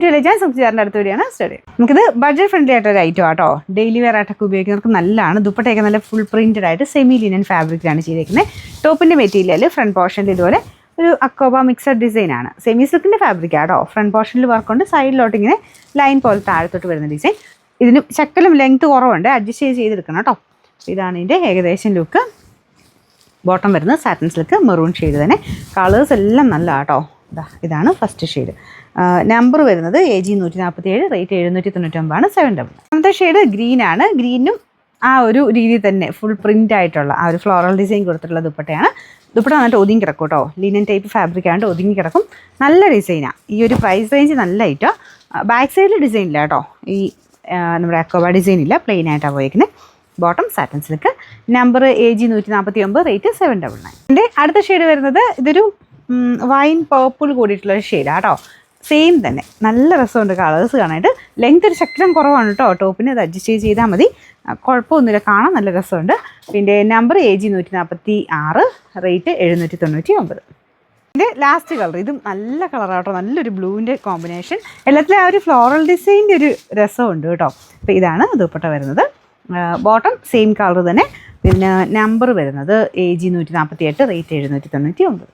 ഞാൻ സംസാരിൻ്റെ അടുത്ത വരെയാണ് സ്റ്റഡി. നമുക്കിത് ബഡ്ജറ്റ് ഫ്രണ്ട്ലി ആയിട്ടൊരു ഐറ്റം ആട്ടോ. ഡെയിലി വെയർ ആയിട്ടൊക്കെ ഉപയോഗിക്കുന്നവർക്ക് നല്ലതാണ്. ദുപ്പട്ടയൊക്കെ നല്ല ഫുൾ പ്രിൻറ്റഡ് ആയിട്ട് സെമി ലിനൻ ഫാബ്രിക്കിലാണ് ചെയ്തേക്കുന്നത്. ടോപ്പിൻ്റെ മെറ്റീരിയൽ ഫ്രണ്ട് പോർഷനിൽ ഇതുപോലെ ഒരു അക്കോബ മിക്സഡ് ഡിസൈനാണ്. സെമി സിൽക്കിൻ്റെ ഫാബ്രിക് ആട്ടോ. ഫ്രണ്ട് പോർഷനിൽ വർക്കുണ്ട്, സൈഡിലോട്ട് ഇങ്ങനെ ലൈൻ പോലെ താഴത്തോട്ട് വരുന്ന ഡിസൈൻ. ഇതിന് ശക്കലും ലെങ്ത് കുറവുണ്ട്, അഡ്ജസ്റ്റ് ചെയ്തെടുക്കണം കേട്ടോ. ഇതാണ് ഇതിൻ്റെ ഏകദേശം ലുക്ക്. ബോട്ടം വരുന്നത് സാറ്റിൻ സിൽക്ക് മെറൂൺ ഷെയ്ഡ് തന്നെ. കളേഴ്സ് എല്ലാം നല്ല കേട്ടോ. ഇതാണ് ഫസ്റ്റ് ഷെയ്ഡ്. നമ്പർ വരുന്നത് AG 147, റേറ്റ് 799, 7 രണ്ടാമത്തെ ഷെയ്ഡ് ഗ്രീനാണ്. ഗ്രീനും ആ ഒരു രീതിയിൽ തന്നെ ഫുൾ പ്രിൻ്റ് ആയിട്ടുള്ള ആ ഒരു ഫ്ലോറൽ ഡിസൈൻ കൊടുത്തിട്ടുള്ള ദുപ്പട്ടയാണ്. ദുപ്പട്ട നന്നായിട്ട് ഒതുങ്ങി കിടക്കും കേട്ടോ. ലിനൻ ടൈപ്പ് ഫാബ്രിക് ആയതുകൊണ്ട് ഒതുങ്ങി കിടക്കും. നല്ല ഡിസൈനാണ്. ഈ ഒരു പ്രൈസ് റേഞ്ച് നല്ല ഐറ്റം. ബാക്ക് സൈഡിൽ ഡിസൈൻ ഇല്ല കേട്ടോ. ഈ നമ്മുടെ അക്കോബ ഡിസൈൻ ഇല്ല, പ്ലെയിൻ ആയിട്ടാണ് പോയിരിക്കുന്നത്. Bottom satin silk. Number AG 149, rate 799. എൻ്റെ അടുത്ത ഷെയ്ഡ് വരുന്നത് ഇതൊരു വൈൻ പേർപ്പിൾ കൂടിയിട്ടുള്ളൊരു ഷെയ്ഡാണ് കേട്ടോ. സെയിം തന്നെ നല്ല രസമുണ്ട് കളേഴ്സ് കാണാനായിട്ട്. ലെങ്ത് ഒരു ശക്കരം കുറവാണ് കേട്ടോ. ടോപ്പിന് ഇത് അഡ്ജസ്റ്റ് ചെയ്താൽ മതി, കുഴപ്പമൊന്നുമില്ല, കാണാൻ നല്ല രസമുണ്ട്. പിന്നെ നമ്പർ AG 146, റേറ്റ് 799. ഇതിൻ്റെ ലാസ്റ്റ് കളർ ഇതും നല്ല കളറാട്ടോ. നല്ലൊരു ബ്ലൂവിൻ്റെ കോമ്പിനേഷൻ. എല്ലാത്തിലും ആ ഒരു ഫ്ലോറൽ ഡിസൈൻ്റെ ഒരു രസമുണ്ട് കേട്ടോ. അപ്പോൾ ഇതാണ് ദുപ്പട്ട വരുന്നത്. ബോട്ടം സെയിം കളർ തന്നെ. പിന്നെ നമ്പർ വരുന്നത് AG 148, റേറ്റ് 799.